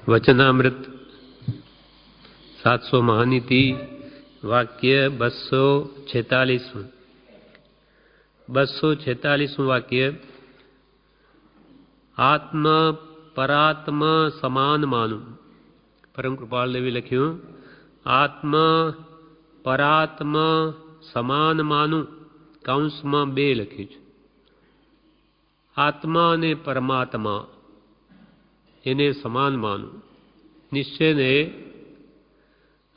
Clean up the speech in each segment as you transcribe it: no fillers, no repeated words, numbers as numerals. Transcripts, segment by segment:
वचनामृत 700 महानीति वाक्य 246 वाक्य। आत्म परात्म સમાન માનું। પરમ કૃપાલ દેવી લખ્યું આત્મ પરાત્મ સમાન માનું, કૌંસમાં 2 લખ્યું છે। આત્મા અને પરમાત્મા એને સમાન માનું। નિશ્ચયને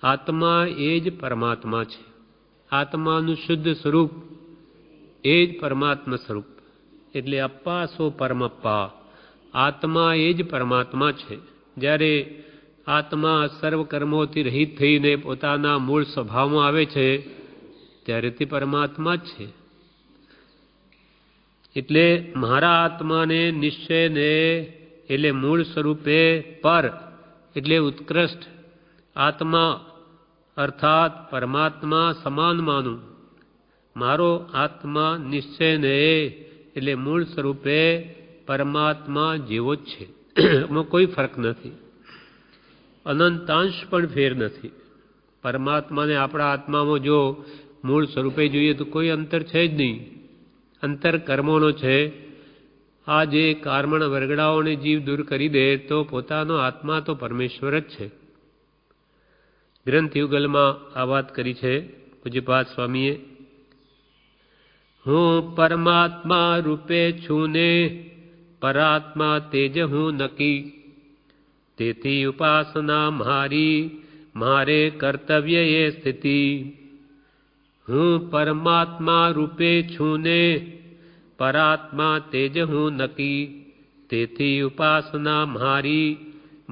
આત્મા એ જ પરમાત્મા છે। આત્માનું શુદ્ધ સ્વરૂપ એ જ પરમાત્મા સ્વરૂપ, એટલે અપ્પા સો પરમપ્પા। આત્મા એ જ પરમાત્મા છે। જ્યારે આત્મા સર્વ કર્મોથી રહિત થઈને પોતાના મૂળ સ્વભાવમાં આવે છે ત્યારે તે પરમાત્મા જ છે। એટલે મારા આત્માને નિશ્ચયને એટલે મૂળ સ્વરૂપે પર એટલે ઉત્કૃષ્ટ આત્મા અર્થાત પરમાત્મા સમાન માનું। મારો આત્મા નિશ્ચયને એટલે મૂળ સ્વરૂપે પરમાત્મા જેવો જ છે। એમાં કોઈ ફરક નથી, અનંતાંશ પણ ફેર નથી। પરમાત્માને આપણા આત્મામાં જો મૂળ સ્વરૂપે જોઈએ તો કોઈ અંતર છે જ નહીં। અંતર કર્મોનો છે। આ જે કારમણ વરગડાઓને જીવ દૂર કરી દે તો પોતાનો આત્મા તો પરમેશ્વર જ છે। ગ્રંથયુગલમાં આ વાત કરી છે પૂજ્યપાદ સ્વામીએ। હું પરમાત્મા રૂપે છું ને પરાત્મા તેજ હું નકી, તેથી ઉપાસના મારી મારે કર્તવ્ય એ સ્થિતિ। હું પરમાત્મા રૂપે છું ને પરાત્મા તેજ હું નકી, તેથી ઉપાસના મારી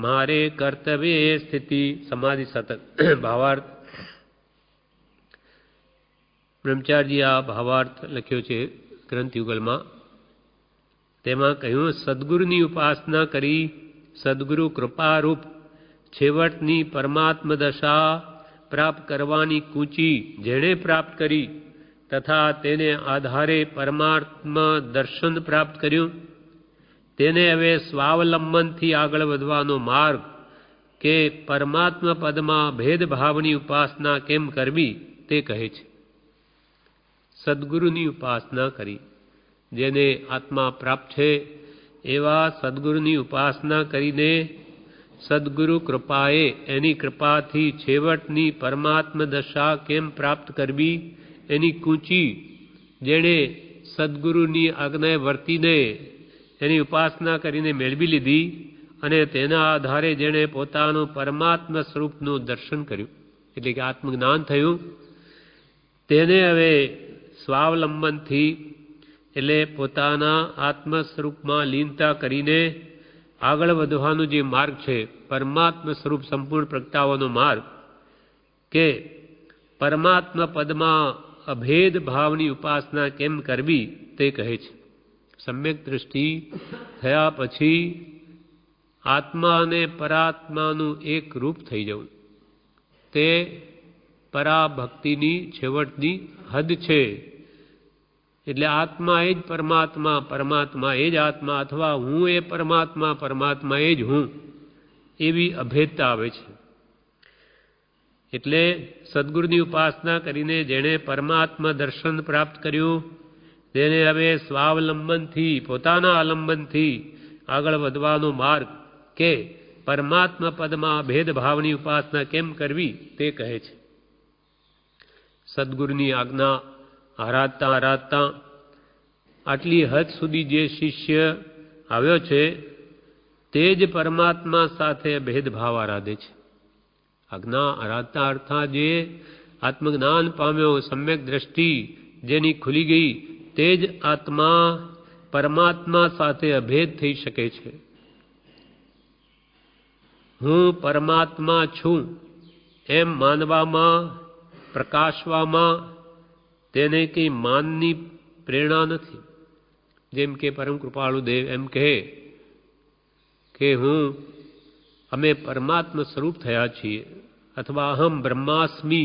મારે કર્તવ્ય એ સ્થિતિ। સમાધિ શતક। ભાવાર્થ બ્રહ્મચારીજી આ ભાવાર્થ લખ્યો છે ગ્રંથયુગલમાં। તેમાં કહ્યું સદગુરુની ઉપાસના કરી સદગુરુ કૃપારૂપ છેવટની પરમાત્મ દશા પ્રાપ્ત કરવાની કૂંચી જેણે પ્રાપ્ત કરી તથા તેને આધારે પરમાત્મ દર્શન પ્રાપ્ત કર્યું, તેને હવે સ્વાવલંબનથી આગળ વધવાનો માર્ગ કે પરમાત્મ પદમાં ભેદભાવની ઉપાસના કેમ કરવી તે કહે છે। સદગુરુની ઉપાસના કરી જેને આત્મા પ્રાપ્ત છે એવા સદગુરુની ઉપાસના કરીને સદગુરુ કૃપાએ એની કૃપાથી છેવટની પરમાત્મ દશા કેમ પ્રાપ્ત કરવી એની કૂંચી જેણે સદગુરુની આજ્ઞાએ વર્તીને એની ઉપાસના કરીને મેળવી લીધી અને તેના આધારે જેણે પોતાનું પરમાત્મ સ્વરૂપનું દર્શન કર્યું એટલે કે આત્મજ્ઞાન થયું, તેને હવે સ્વાવલંબનથી એટલે પોતાના આત્મ સ્વરૂપમાં લીનતા કરીને આગળ વધવાનો જે માર્ગ છે પરમાત્મ સ્વરૂપ સંપૂર્ણ પ્રગટાવવાનો માર્ગ કે પરમાત્મ પદમાં અભેદ ભાવની ઉપાસના કેમ કરવી તે કહે છે। સમ્યક દૃષ્ટિ થયા પછી આત્મા અને પરાત્માનું એક રૂપ થઈ જવું તે પરાભક્તિની છેવટની હદ છે। એટલે આત્મા એ જ પરમાત્મા, પરમાત્મા એ જ આત્મા, અથવા હું એ પરમાત્મા, પરમાત્મા એ જ હું, એવી અભેદતા આવે છે। એટલે સદગુરુની ઉપાસના કરીને જેણે પરમાત્મા દર્શન પ્રાપ્ત કર્યું તેને હવે સ્વાવલંબનથી પોતાના આલંબનથી આગળ વધવાનો માર્ગ કે પરમાત્મા પદમાં ભેદભાવની ઉપાસના કેમ કરવી તે કહે છે। સદગુરુની આજ્ઞા આરાધતા આટલી હદ સુધી જે શિષ્ય આવ્યો છે તે જ પરમાત્મા સાથે ભેદભાવ આરાધે છે। આજ્ઞા આરાધતા અર્થાત જે આત્મજ્ઞાન પામ્યો, સમ્યક દ્રષ્ટિ જેની ખુલી ગઈ તે જ આત્મા પરમાત્મા સાથે અભેદ થઈ શકે છે। હું પરમાત્મા છું એમ માનવામાં પ્રકાશવામાં તેને કંઈ માનની પ્રેરણા નથી। જેમ કે પરમ કૃપાળુ દેવ એમ કહે કે અમે પરમાત્મ સ્વરૂપ થયા છીએ અથવા અહમ બ્રહ્માસ્મિ,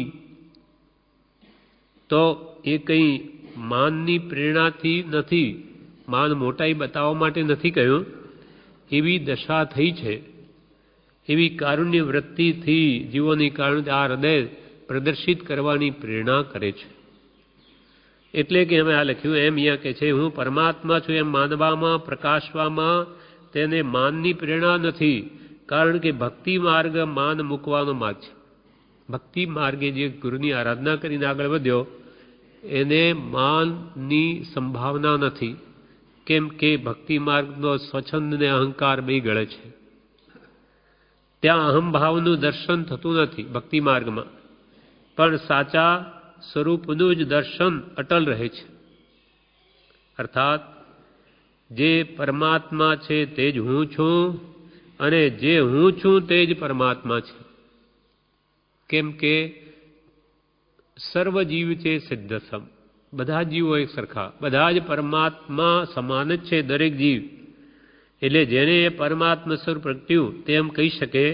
તો એ કંઈ માનની પ્રેરણાથી નથી, માન મોટાઈ બતાવવા માટે નથી કહ્યું, એવી દશા થઈ છે। એવી કારુણ્ય વૃત્તિથી જીવોની કારુણ્ય આ હૃદય પ્રદર્શિત કરવાની પ્રેરણા કરે છે. એટલે કે અમે આ લખ્યું એમ અહીંયા કે છે, હું પરમાત્મા છું એમ માનવામાં, પ્રકાશવામાં તેને માનની પ્રેરણા નથી. કારણ કે ભક્તિ માર્ગ માન મૂકવાનો માર્ગ છે. ભક્તિ માર્ગે જે ગુરુની આરાધના કરીને આગળ વધ્યો એને માનની સંભાવના નથી. કેમ કે ભક્તિ માર્ગનો સ્વચ્છંદ ને અહંકાર બે ગળે છે. ત્યાં અહંભાવનું દર્શન થતું નથી ભક્તિ માર્ગમાં, પણ સાચા સ્વરૂપનું જ દર્શન અટલ રહે છે. અર્થાત જે પરમાત્મા છે તે જ હું છું અને જે હું છું તે જ પરમાત્મા છે. કેમ કે સર્વ જીવ છે સિદ્ધસમ, બધા જીવો એક સરખા, બધા જ પરમાત્મા સમાન જ છે દરેક જીવ. એટલે જેને એ પરમાત્મા સ્વરૂપ પ્રગટ્યું તેમ કહી શકે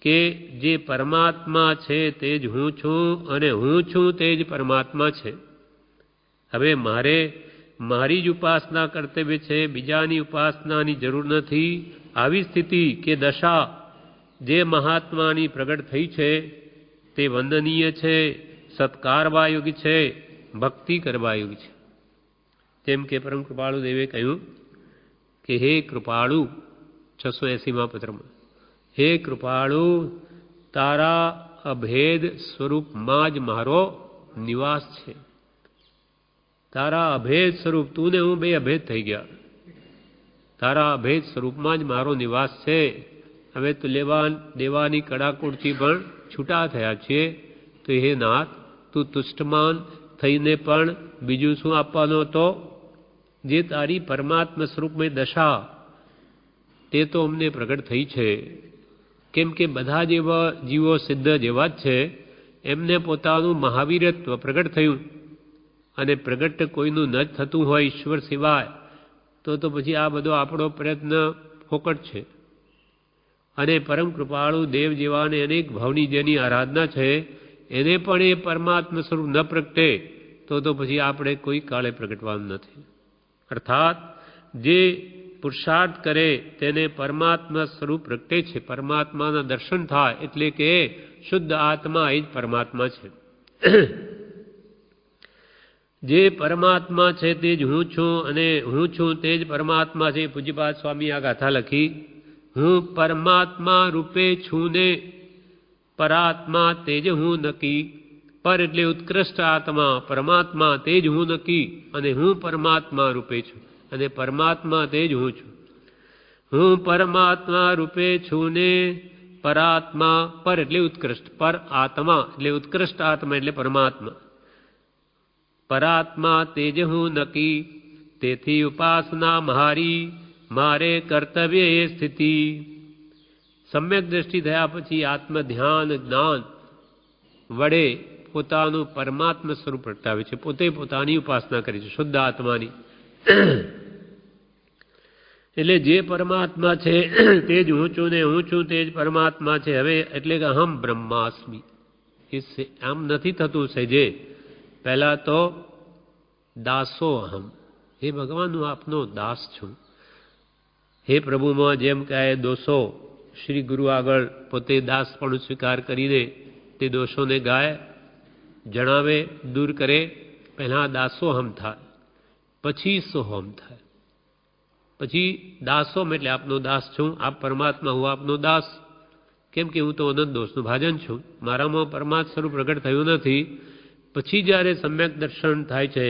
કે જે પરમાત્મા છે તે જ હું છું અને હું છું તે જ પરમાત્મા છે. હવે મારે મારી જ ઉપાસના કર્તવ્ય છે, બીજાની ઉપાસનાની જરૂર નથી. આવી સ્થિતિ કે દશા જે મહાત્માની પ્રગટ થઈ છે તે વંદનીય છે, સત્કારવા યોગ્ય છે, ભક્તિ કરવા યોગ્ય છે. જેમ કે પરમ કૃપાળુ દેવે કહ્યું કે હે કૃપાળુ 680માં પત્રમાં, હે કૃપાળુ તારા અભેદ સ્વરૂપમાં જ મારો નિવાસ છે. તારા અભેદ સ્વરૂપ, તું ને હું બે અભેદ થઈ ગયા. તારા અભેદ સ્વરૂપમાં જ મારો નિવાસ છે. હવે તો લેવા દેવાની કડાકૂટથી પણ છૂટા થયા છીએ. તો હે નાથ, તું તુષ્ટમાન થઈને પણ બીજું શું આપવાનો હતો? જે તારી પરમાત્મા સ્વરૂપમય દશા તે તો અમને પ્રગટ થઈ છે. કેમ કે બધા જેવા જીવો સિદ્ધ જેવા જ છે, એમને પોતાનું મહાવીરત્વ પ્રગટ થયું. અને પ્રગટ કોઈનું ન જ થતું હોય ઈશ્વર સિવાય તો પછી આ બધો આપણો પ્રયત્ન ફોકટ છે. અને પરમ કૃપાળુ દેવ જેવાને અનેક ભાવની જેની આરાધના છે એને પણ એ પરમાત્મા સ્વરૂપ ન પ્રગટે તો પછી આપણે કોઈ કાળે પ્રગટવાનું નથી. અર્થાત જે પુરુષાર્થ કરે તેને પરમાત્મા સ્વરૂપ પ્રગટે છે. પરમાત્માના દર્શન થાય એટલે કે શુદ્ધ આત્મા એ જ પરમાત્મા છે. જે પરમાત્મા છે તે જ હું છું અને હું છું તે જ પરમાત્મા છે. પૂજ્યપાદ સ્વામી આ ગાથા લખી, હું પરમાત્મા રૂપે છું ને પરાત્મા તે જ હું નક્કી. પર એટલે ઉત્કૃષ્ટ આત્મા, પરમાત્મા તે જ હું નક્કી અને હું પરમાત્મા રૂપે છું અને પરમાત્મા તે જ હું છું. હું પરમાત્મા રૂપે છું ને પરાત્મા, પર એટલે ઉત્કૃષ્ટ, પર આત્મા એટલે ઉત્કૃષ્ટ આત્મા એટલે પરમાત્મા. પરાત્મા તે જ હું નક્કી, તેથી ઉપાસના મારી મારે કર્તવ્ય એ સ્થિતિ. સમ્યક દ્રષ્ટિ થયા પછી આત્મ ધ્યાન જ્ઞાન વડે પોતાનું પરમાત્મા સ્વરૂપ પ્રગટાવે છે. પોતે પોતાની ઉપાસના કરે છે શુદ્ધ આત્માની. એટલે જે પરમાત્મા છે તે જ હું છું ને હું છું તે જ પરમાત્મા છે. હવે એટલે કે અહમ બ્રહ્માસ્મિ આમ નથી થતું સહેજે. પહેલા તો દાસો અહમ, હે ભગવાન હું આપનો દાસ છું. હે પ્રભુમાં જેમ કહે દોષો શ્રી ગુરુ આગળ પોતે દાસ પણ સ્વીકાર કરીને તે દોષોને ગાય, જણાવે, દૂર કરે. પહેલા દાસોહમ થાય, પછી સોહમ થાય. પછી દાસોમ એટલે આપનો દાસ છું, આપ પરમાત્મા હું આપનો દાસ. કેમ કે હું તો અનંત દોષનું ભાજન છું, મારામાં પરમાત્મા સ્વરૂપ પ્રગટ થયું નથી. પછી જ્યારે સમ્યક દર્શન થાય છે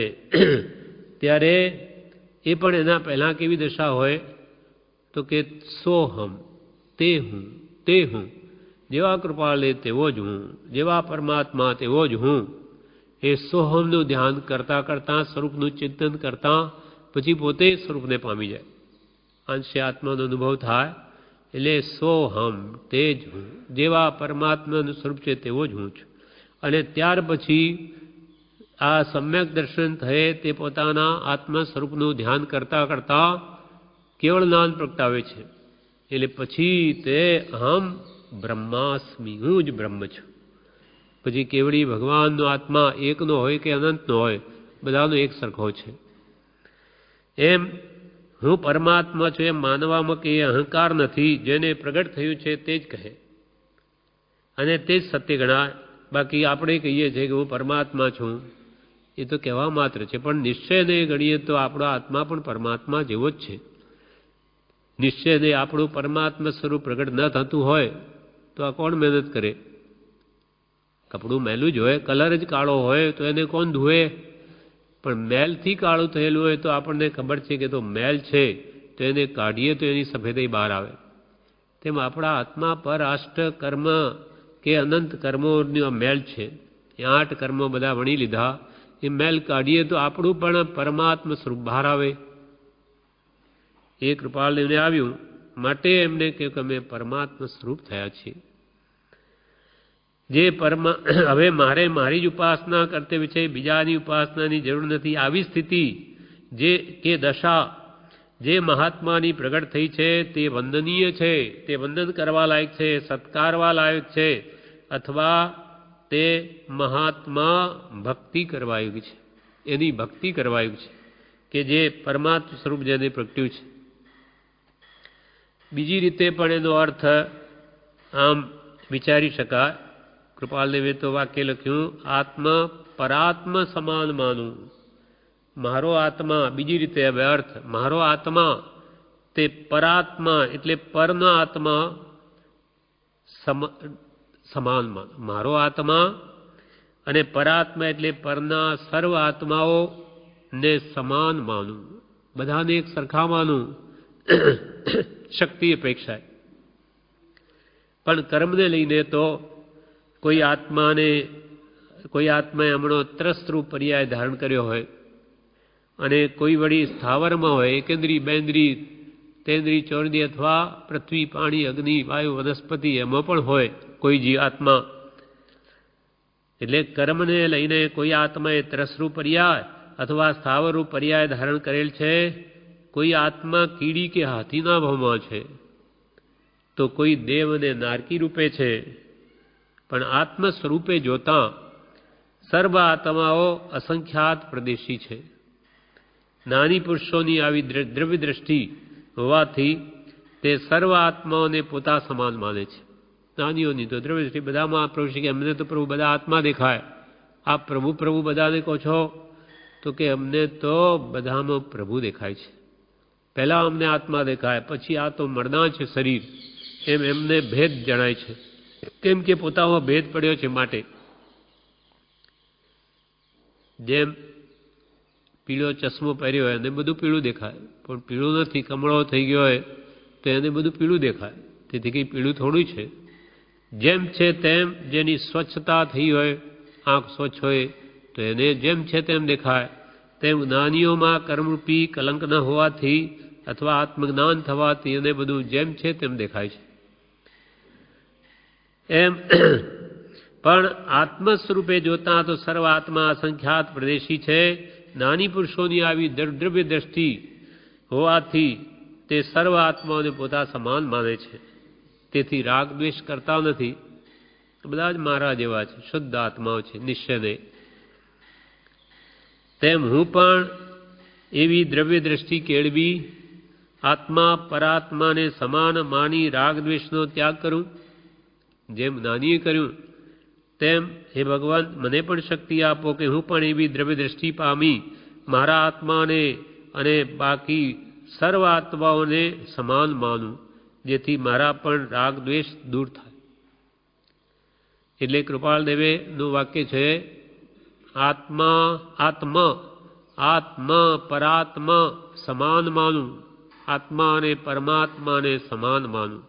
ત્યારે એ પણ એના પહેલાં કેવી દશા હોય તો કે સોહમ, તે હું, જેવા કૃપાળે તેવો જ હું, જેવા પરમાત્મા તેવો જ હું. એ સોહમનું ધ્યાન કરતાં કરતાં, સ્વરૂપનું ચિંતન કરતાં પછી પોતે સ્વરૂપને પામી જાય. અંશે આત્માનો અનુભવ થાય એટલે સોહમ તે જ હું, જેવા પરમાત્માનું સ્વરૂપ છે તેવો જ હું છું. અને ત્યાર પછી આ સમ્યક દર્શન થયે તે પોતાના આત્મા સ્વરૂપનું ધ્યાન કરતાં કરતાં કેવળ જ્ઞાન પ્રગટાવે છે. એટલે પછી તે અહમ બ્રહ્માસ્મિ, હું જ બ્રહ્મ છું. પછી કેવળી ભગવાનનો આત્મા એકનો હોય કે અનંતનો હોય, બધાનો એક સરખો છે. એમ હું પરમાત્મા છું એમ માનવામાં કે એ અહંકાર નથી, જેને પ્રગટ થયું છે તે જ કહે અને તે જ સત્ય ગણાય. બાકી આપણે કહીએ છીએ કે હું પરમાત્મા છું, એ તો કહેવા માત્ર છે, પણ નિશ્ચયને ગણીએ તો આપણો આત્મા પણ પરમાત્મા જેવો જ છે. નિશ્ચયને આપણું પરમાત્મા સ્વરૂપ પ્રગટ ન થતું હોય તો આ કોણ મહેનત કરે? કપડું મેલું જ હોય, કલર જ કાળો હોય તો એને કોણ ધુએ? પણ મેલથી કાળું થયેલું હોય તો આપણને ખબર છે કે તો મેલ છે, તો એને કાઢીએ તો એની સફેદાઈ બહાર આવે. તેમ આપણા આત્મા પર અષ્ટ કર્મ કે અનંત કર્મોનો મેલ છે. એ 8 કર્મો બધા વણી લીધા, એ મેલ કાઢીએ તો આપણું પણ પરમાત્મ સ્વરૂપ બહાર આવે. એ કૃપાળને આવ્યું માટે એમને કહ્યું કે અમે પરમાત્મ સ્વરૂપ થયા છીએ. જે હવે મારે મારી જ ઉપાસના કર્તવ્ય છે, બીજાની ઉપાસનાની જરૂર નથી. આવી સ્થિતિ જે કે દશા જે મહાત્માની પ્રગટ થઈ છે તે વંદનીય છે, તે વંદન કરવા લાયક છે, સત્કારવા લાયક છે, અથવા તે મહાત્મા ભક્તિ કરવા યોગ્ય છે, એની ભક્તિ કરવા યોગ્ય છે કે જે પરમાત્મ સ્વરૂપ જેને પ્રગટ્યું છે. બીજી રીતે પણ એનો અર્થ આમ વિચારી શકાય. કૃપાલદેવે તો વાક્ય લખ્યું, આત્મ પરાત્મ સમાન માનું. મારો આત્મા, બીજી રીતે હવે અર્થ, મારો આત્મા તે પરાત્મા એટલે પરનો આત્મા સમાન માન. મારો આત્મા અને પરાત્મા એટલે પરના સર્વ આત્માઓ ને સમાન માનું, બધાને એક સરખા માનું શક્તિ અપેક્ષાએ. પણ કર્મને લઈને તો કોઈ આત્માએ હમણો ત્રસ્તરૂપ પર્યાય ધારણ કર્યો હોય અને કોઈ વળી સ્થાવરમાં હોય, એકેન્દ્રી, બેન્દ્રી, તેન્દ્રી, ચોરદી અથવા પૃથ્વી, પાણી, અગ્નિ, વાયુ, વનસ્પતિ એમાં પણ હોય કોઈ જીવ આત્મા. એટલે કર્મને લઈને કોઈ આત્માએ ત્રસરૂપ પર્યાય અથવા સ્થાવરરૂપ પર્યાય ધારણ કરેલ છે. કોઈ આત્મા કીડી કે હાથીના ભાવમાં છે, તો કોઈ દેવ અને નારકી રૂપે છે. પણ આત્મ સ્વરૂપે જોતા સર્વ આત્માઓ અસંખ્યાત પ્રદેશી છે. નાની પુરુષોની આવી દ્રવ્ય દ્રષ્ટિ હોવાથી તે સર્વ આત્માઓને પોતા સમાન માને છે. નાનીઓની તો દ્રવ્ય દ્રષ્ટિ બધામાં પ્રભુ કે અમને તો પ્રભુ બધા આત્મા દેખાય. આપ પ્રભુ પ્રભુ બધાને કહો છો, તો કે અમને તો બધામાં પ્રભુ દેખાય છે. પહેલા અમને આત્મા દેખાય, પછી આ તો મરણા છે શરીર, એમ એમને ભેદ જણાય છે. કેમ કે પોતામાં ભેદ પડ્યો છે માટે. જેમ પીળો ચશ્મો પહેર્યો હોય એને બધું પીળું દેખાય, પણ પીળું નથી, કમળો થઈ ગયો હોય તો એને બધું પીળું દેખાય. તેથી કંઈ પીળું થોડું છે. જેમ છે તેમ જેની સ્વચ્છતા થઈ હોય, આંખ સ્વચ્છ હોય તો એને જેમ છે તેમ દેખાય. તેમ જ્ઞાનીઓમાં કર્મરૂપી કલંક ન હોવાથી અથવા આત્મજ્ઞાન થવાથી એને બધું જેમ છે તેમ દેખાય છે. એમ પણ આત્મ સ્વરૂપે જોતા તો સર્વ આત્મા અસંખ્યાત પ્રદેશી છે. નાની પુરુષોની આવી દ્રવ્ય દ્રષ્ટિ હોવાથી તે સર્વ આત્માઓને પોતા સમાન માને છે. તેથી રાગ દ્વેષ કરતા નથી. બધા જ મારા જેવા છે, શુદ્ધ આત્માઓ છે નિશ્ચયને. તેમ હું પણ એવી દ્રવ્ય દ્રષ્ટિ કેળવી આત્મા પરાત્માને સમાન માની રાગ દ્વેષનો ત્યાગ કરું. જેમ નાનીએ કર્યું તેમ હે ભગવાન મને પણ શક્તિ આપો કે હું પણ એવી દ્રવ્ય દ્રષ્ટિ પામી મારા આત્માને અને બાકી સર્વ આત્માઓને સમાન માનું, જેથી મારા પણ રાગ દ્વેષ દૂર થાય. એટલે કૃપાળદેવેનું વાક્ય છે, આત્મા પરાત્મા સમાન માનું, આત્મા અને પરમાત્માને સમાન માનું.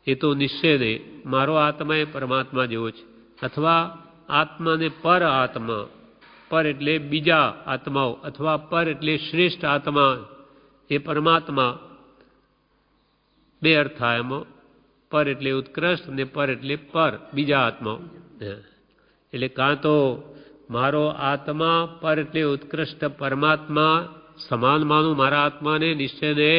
એ તો નિશ્ચયને મારો આત્મા એ પરમાત્મા જેવો છે. અથવા આત્માને પર આત્મા, પર એટલે બીજા આત્માઓ, અથવા પર એટલે શ્રેષ્ઠ આત્મા એ પરમાત્મા. બે અર્થ થાય એમાં. પર એટલે ઉત્કૃષ્ટ અને પર એટલે પર બીજા આત્માઓ. એટલે કાં તો મારો આત્મા પર એટલે ઉત્કૃષ્ટ પરમાત્મા સમાન માનું મારા આત્માને નિશ્ચયને,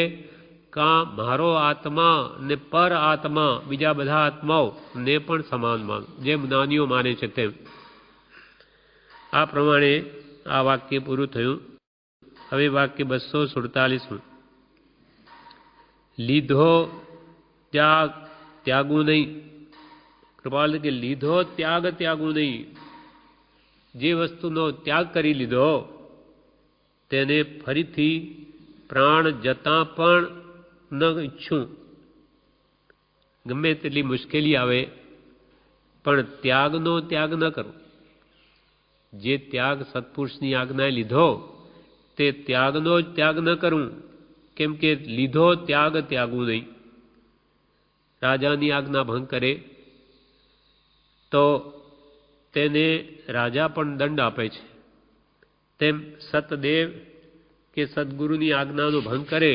કાં મારો આત્મા ને પર આત્મા બીજા બધા આત્માઓ ને પણ સમાન માનું, જેમ જ્ઞાનીઓ માને છે તેમ. આ પ્રમાણે આ વાક્ય પૂરું થયું. હવે વાક્ય 247. લીધો ત્યાગ ત્યાગવું નહીં. કૃપાલ કે લીધો ત્યાગ ત્યાગવું નહીં. જે વસ્તુનો ત્યાગ કરી લીધો તેને ફરીથી પ્રાણ જતાં પણ ન ઈચ્છું. ગમે તેટલી મુશ્કેલી આવે પણ ત્યાગનો ત્યાગ ન કરો. જે ત્યાગ સત્પુરુષની આજ્ઞાએ લીધો તે ત્યાગનો જ ત્યાગ ન કરું. કેમ કે લીધો ત્યાગ ત્યાગવું નહીં. રાજાની આજ્ઞા ભંગ કરે તો તેને રાજા પણ દંડ આપે છે. તેમ સતદેવ કે સદગુરુની આજ્ઞાનો ભંગ કરે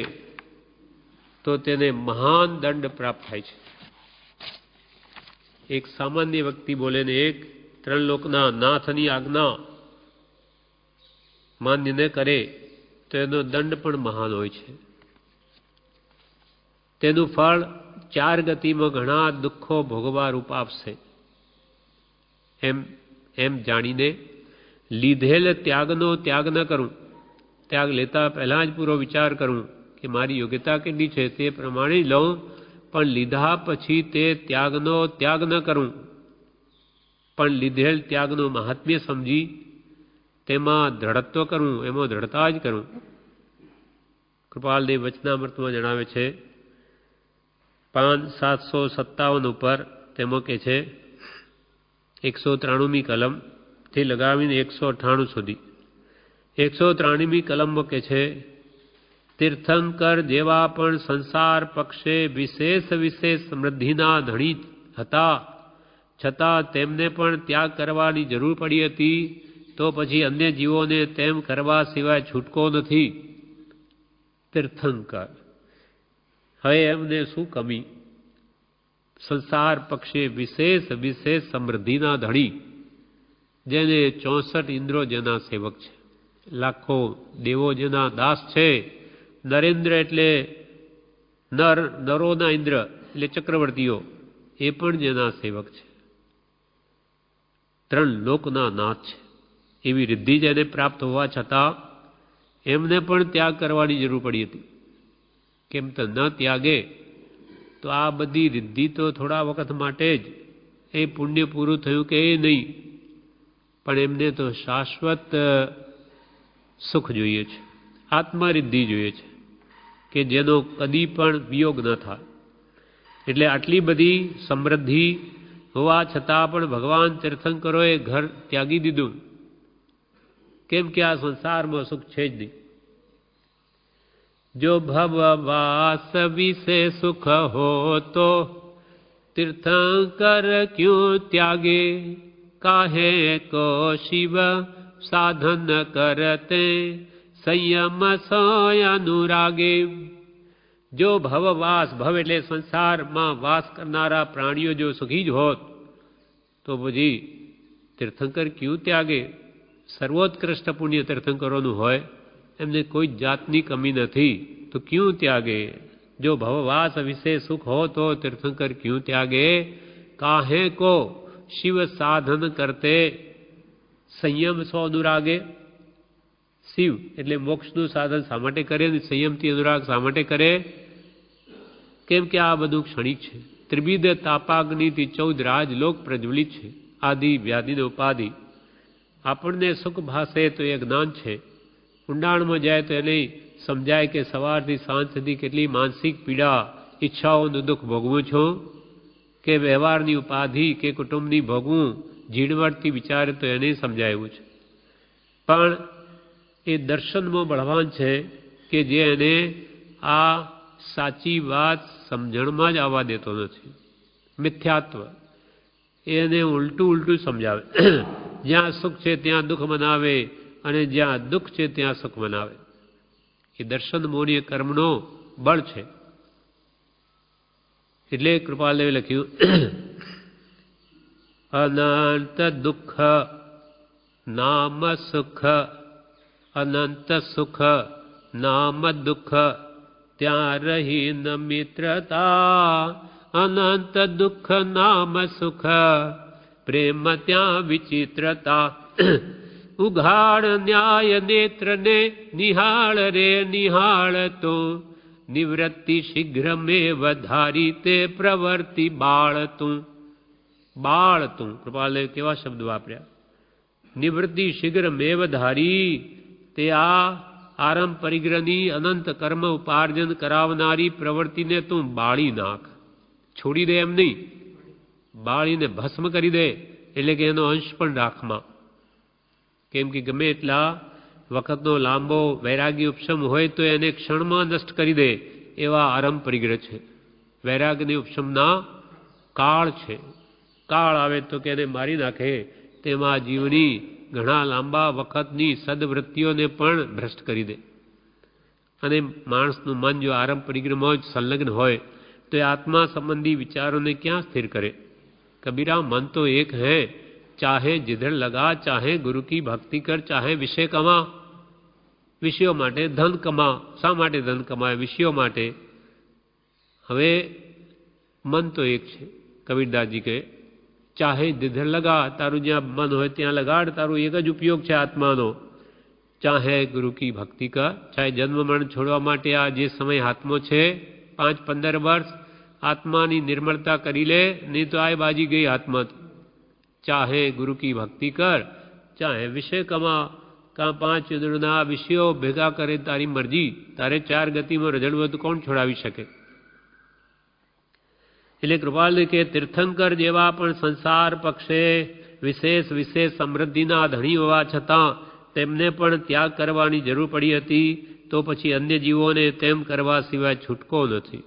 તો તેને મહાન દંડ પ્રાપ્ત થાય છે. એક સામાન્ય વ્યક્તિ બોલે ને એક ત્રણ લોકના નાથની આજ્ઞા માન્ય ન કરે તો એનો દંડ પણ મહાન હોય છે. તેનું ફળ ચાર ગતિમાં ઘણા દુઃખો ભોગવા રૂપ આપશે. એમ જાણીને લીધેલ ત્યાગનો ત્યાગ ન કરું. ત્યાગ લેતા પહેલાં જ પૂરો વિચાર કરું કે મારી યોગ્યતા કેટલી છે તે પ્રમાણે લઉં, પણ લીધા પછી તે ત્યાગનો ત્યાગ ન કરું. પણ લીધેલ ત્યાગનું મહાત્મ્ય સમજી તેમાં દ્રઢત્વ કરું, એમાં દ્રઢતા જ કરું. કૃપાલદેવ વચનામૃતમાં જણાવે છે 5757 ઉપર તેમાં કે છે 193મી કલમથી લગાવીને 198 સુધી 193મી કલમમાં કે છે તીર્થંકર જેવા પણ સંસાર પક્ષે વિશેષ સમૃદ્ધિના ધણી હતા, છતાં તેમને પણ ત્યાગ કરવાની જરૂર પડી હતી. તો પછી અન્ય જીવોને તેમ કરવા સિવાય છૂટકો નથી. તીર્થંકર હવે એમને શું કમી? સંસાર પક્ષે વિશેષ સમૃદ્ધિના ધણી, જેને 64 ઇન્દ્રો જેના સેવક છે, લાખો દેવો જેના દાસ છે, નરેન્દ્ર એટલે નરોના ઇન્દ્ર એટલે ચક્રવર્તીઓ એ પણ જેના સેવક છે, 3 લોકના નાથ છે. એવી રિદ્ધિ જેને પ્રાપ્ત હોવા છતાં એમને પણ ત્યાગ કરવાની જરૂર પડી હતી. કેમ તો ન ત્યાગે તો આ બધી રિદ્ધિ તો થોડા વખત માટે જ, એ પુણ્ય પૂરું થયું કે એ નહીં, પણ એમને તો શાશ્વત સુખ જોઈએ છે, આત્મરિદ્ધિ જોઈએ છે કે જેનો કદી પણ વિયોગ ન થાય. એટલે આટલી બધી સમૃદ્ધિ હોવા છતાં પણ ભગવાન તીર્થંકરોએ ઘર ત્યાગી દીધું. કેમ કે આ સંસારમાં સુખ છે જ નહીં. જો ભવવાસ વિશે સુખ હો તો તીર્થંકર ક્યું ત્યાગે, કાહે કો શિવ સાધન કરતે સંયમ સોય અનુરાગે. જો ભવવાસ, ભવ એટલે સંસારમાં વાસ કરનારા પ્રાણીઓ જો સુખી જ હોત તો પછી તીર્થંકર ક્યું ત્યાગે? સર્વોત્કૃષ્ટ પુણ્ય તીર્થંકરોનું હોય, એમને કોઈ જાતની કમી નથી, તો ક્યું ત્યાગે? જો ભવવાસ વિશે સુખ હો તો તીર્થંકર ક્યું ત્યાગે, કાહે કો શિવ સાધન કરતે સંયમ સો અનુરાગે. શિવ એટલે મોક્ષનું સાધન શા માટે કરે ને સંયમથી અનુરાગ શા માટે કરે? કેમ કે આ બધું ક્ષણિક છે. ત્રિવિધ તાપાગ્નિથી 14 રાજલોક પ્રજ્વલિત છે, આદિ વ્યાધિને ઉપાધિ. આપણને સુખ ભાસે તો એ જ્ઞાન છે. ઊંડાણમાં જાય તો એને સમજાય કે સવારથી સાંજ સુધી કેટલી માનસિક પીડા, ઈચ્છાઓનું દુઃખ ભોગવું છું, કે વ્યવહારની ઉપાધિ કે કુટુંબની ભોગવું, ઝીણવટથી વિચારે તો એને સમજાયું છે. પણ એ દર્શનમાં બળવાન છે કે જે એને આ સાચી વાત સમજણમાં જ આવવા દેતો નથી. મિથ્યાત્વ એને ઉલટું સમજાવે. જ્યાં સુખ છે ત્યાં દુઃખ મનાવે, અને જ્યાં દુઃખ છે ત્યાં સુખ મનાવે. એ દર્શન મોની કર્મનો બળ છે. એટલે કૃપાલદેવે લખ્યું અનંત દુઃખ નામ સુખ, અનંત સુખ નામ દુઃખ, ત્યાં રહી ન મિત્રતા. અનંત દુઃખ નામ સુખ, પ્રેમ ત્યાં વિચિત્રતા. ઉઘાડ ન્યાય નેત્રને નિહાળ રે નિહાળ તો, નિવૃત્તિ શીઘ્રમેવ ધારી તે પ્રવર્તિ બાળતું. બાળતું કૃપાલદેવ કેવા શબ્દ વાપર્યા. નિવૃત્તિ શીઘ્રમેવ ધારી, તે આ આરંભ પરિગ્રહની અનંત કર્મ ઉપાર્જન કરાવનારી પ્રવૃત્તિને તું બાળી નાખ. છોડી દે એમ નહીં, બાળીને ભસ્મ કરી દે, એટલે કે એનો અંશ પણ રાખમાં. કેમ કે ગમે એટલા વખતનો લાંબો વૈરાગી ઉપશમ હોય તો એને ક્ષણમાં નષ્ટ કરી દે એવા આરંભ પરિગ્રહ છે. વૈરાગની ઉપશમના કાળ છે. કાળ આવે તો કે એને મારી નાખે, તેમાં જીવની ઘણા લાંબા વખતની સદવૃત્તિઓને પણ ભ્રષ્ટ કરી દે. અને માણસનું મન જો આરંભ પરિગ્રહમાં જ સંલગ્ન હોય તો એ આત્મા સંબંધી વિચારોને ક્યાં સ્થિર કરે. કબીરા મન તો એક હૈ, ચાહે जिधर लगा, चाहे गुरु की भक्ति कर, चाहे विषय कमा. વિષયો માટે ધન કમા. શા માટે ધન કમાય? વિષયો માટે. હવે મન તો એક છે. કબીરદાસજી કહે ચાહે जिधर लगा, તારું જ્યાં મન હોય ત્યાં લગાડ, તારું એક જ ઉપયોગ છે આત્માનો. ચાહે ગુરુ કી ભક્તિ કર, ચાહે જન્મ મરણ છોડવા માટે આ જે સમય હાથમાં છે 5-15 વર્ષ આત્માની નિર્મળતા કરી લે, નહીં તો આ બાજી ગઈ આત્મા. ચાહે ગુરુ કી ભક્તિ કર, ચાહે વિષય કમા. કાં 5 યુદ્ધના વિષયો ભેગા કરે તારી મરજી. તારે 4 ગતિમાં રજડવું તો કોણ છોડાવી શકે? એટલે કૃપાલ કે તીર્થંકર જેવા પણ સંસાર પક્ષે વિશેષ સમૃદ્ધિના ધણી હોવા છતાં તેમને પણ ત્યાગ કરવાની જરૂર પડી હતી, તો પછી અન્ય જીવોને તેમ કરવા સિવાય છૂટકો નથી.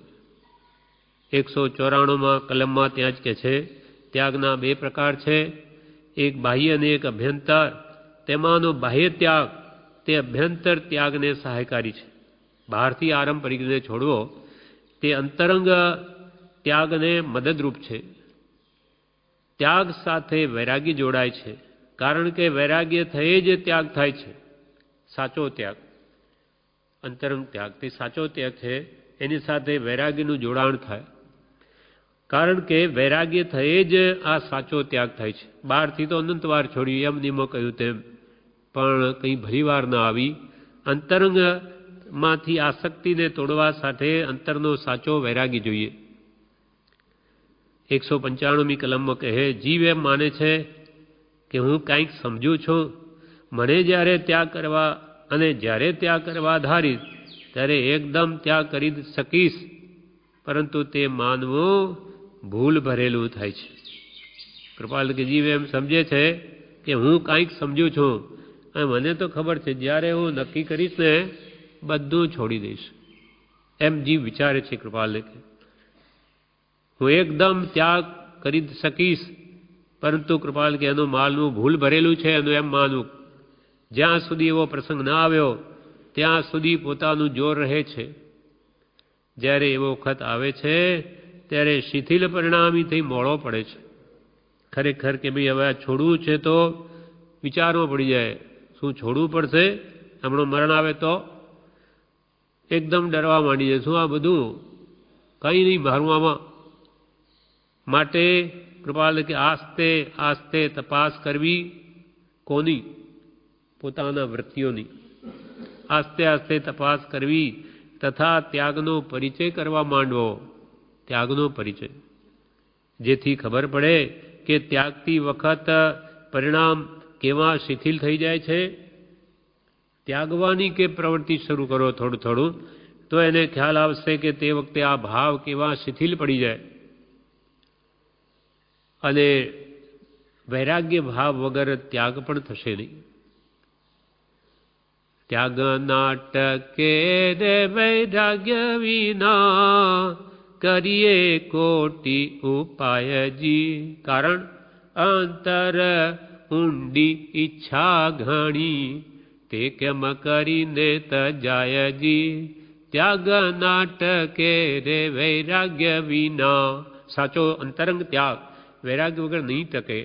194માં કલમમાં ત્યાં જ કહે છે ત્યાગના 2 પ્રકાર છે, એક બાહ્ય અને એક અભ્યંતર. તેમાંનો બાહ્ય ત્યાગ તે અભ્યંતર ત્યાગને સહાયકારી છે. બહારથી આરંભ પરિગ્રહને છોડવો તે અંતરંગ ત્યાગને મદદરૂપ છે. ત્યાગ સાથે વૈરાગ્ય જોડાય છે, કારણ કે વૈરાગ્ય થઈ જ ત્યાગ થાય છે. સાચો ત્યાગ, અંતરંગ ત્યાગ તે સાચો ત્યાગ છે. એની સાથે વૈરાગ્યનું જોડાણ થાય, કારણ કે વૈરાગ્ય થઈ જ આ સાચો ત્યાગ થાય છે. બહારથી તો અનંતવાર છોડ્યું એમ નિમો કહ્યું તેમ, પણ કંઈ ભલીવાર ના આવી. અંતરંગમાંથી આસક્તિને તોડવા સાથે અંતરનો સાચો વૈરાગી જોઈએ. 195મી કલમમાં કહે જીવ એમ માને છે કે હું કંઈક સમજું છું. મને જ્યારે ત્યાગ કરવા અને જ્યારે ત્યાગ કરવા ધારીશ ત્યારે એકદમ ત્યાગ કરી શકીશ, પરંતુ તે માનવું ભૂલ ભરેલું થાય છે. કૃપાલ કે જીવ એમ સમજે છે કે હું કંઈક સમજું છું અને મને તો ખબર છે જ્યારે હું નક્કી કરીશ ને બધું છોડી દઈશ, એમ જીવ વિચારે છે. કૃપાલ કે હું એકદમ ત્યાગ કરી શકીશ, પરંતુ કૃપાલ કે એનું માનવું ભૂલ ભરેલું છે. એનું એમ માનવું જ્યાં સુધી એવો પ્રસંગ ના આવ્યો ત્યાં સુધી પોતાનું જોર રહે છે. જ્યારે એવો વખત આવે છે ત્યારે શિથિલ પરિણામી થઈ મોડો પડે છે. ખરેખર કે ભાઈ હવે છોડવું છે તો વિચારવો પડી જાય, શું છોડવું પડશે? હમણાં મરણ આવે તો એકદમ ડરવા માંડી જાય, શું આ બધું કંઈ નહીં મારું આમાં. માટે કૃપાલ કે આસ્તે આસ્તે તપાસ કરવી. કોની? પોતાના વૃત્તિઓની. આસ્તે આસ્તે તપાસ કરવી તથા ત્યાગનો પરિચય કરવા માંડવો. ત્યાગનો પરિચય, જેથી ખબર પડે કે ત્યાગતી વખત પરિણામ કેવા શિથિલ થઈ જાય છે. ત્યાગવાની કે પ્રવૃત્તિ શરૂ કરો થોડું થોડું તો એને ખ્યાલ આવશે કે તે વખતે આ ભાવ કેવા શિથિલ પડી જાય. અને વૈરાગ્ય ભાવ વગર ત્યાગ પણ થશે નહીં. ત્યાગ નાટકે રે વૈરાગ્ય વિના કરીએ કોટી ઉપાયજી. કારણ અંતર ઊંડી ઈચ્છા ઘણી તે કેમ કરીને તજાયજી. ત્યાગ નાટકે રે વૈરાગ્ય વિના. સાચો અંતરંગ ત્યાગ વૈરાગ્ય વગર નહીં ટકે.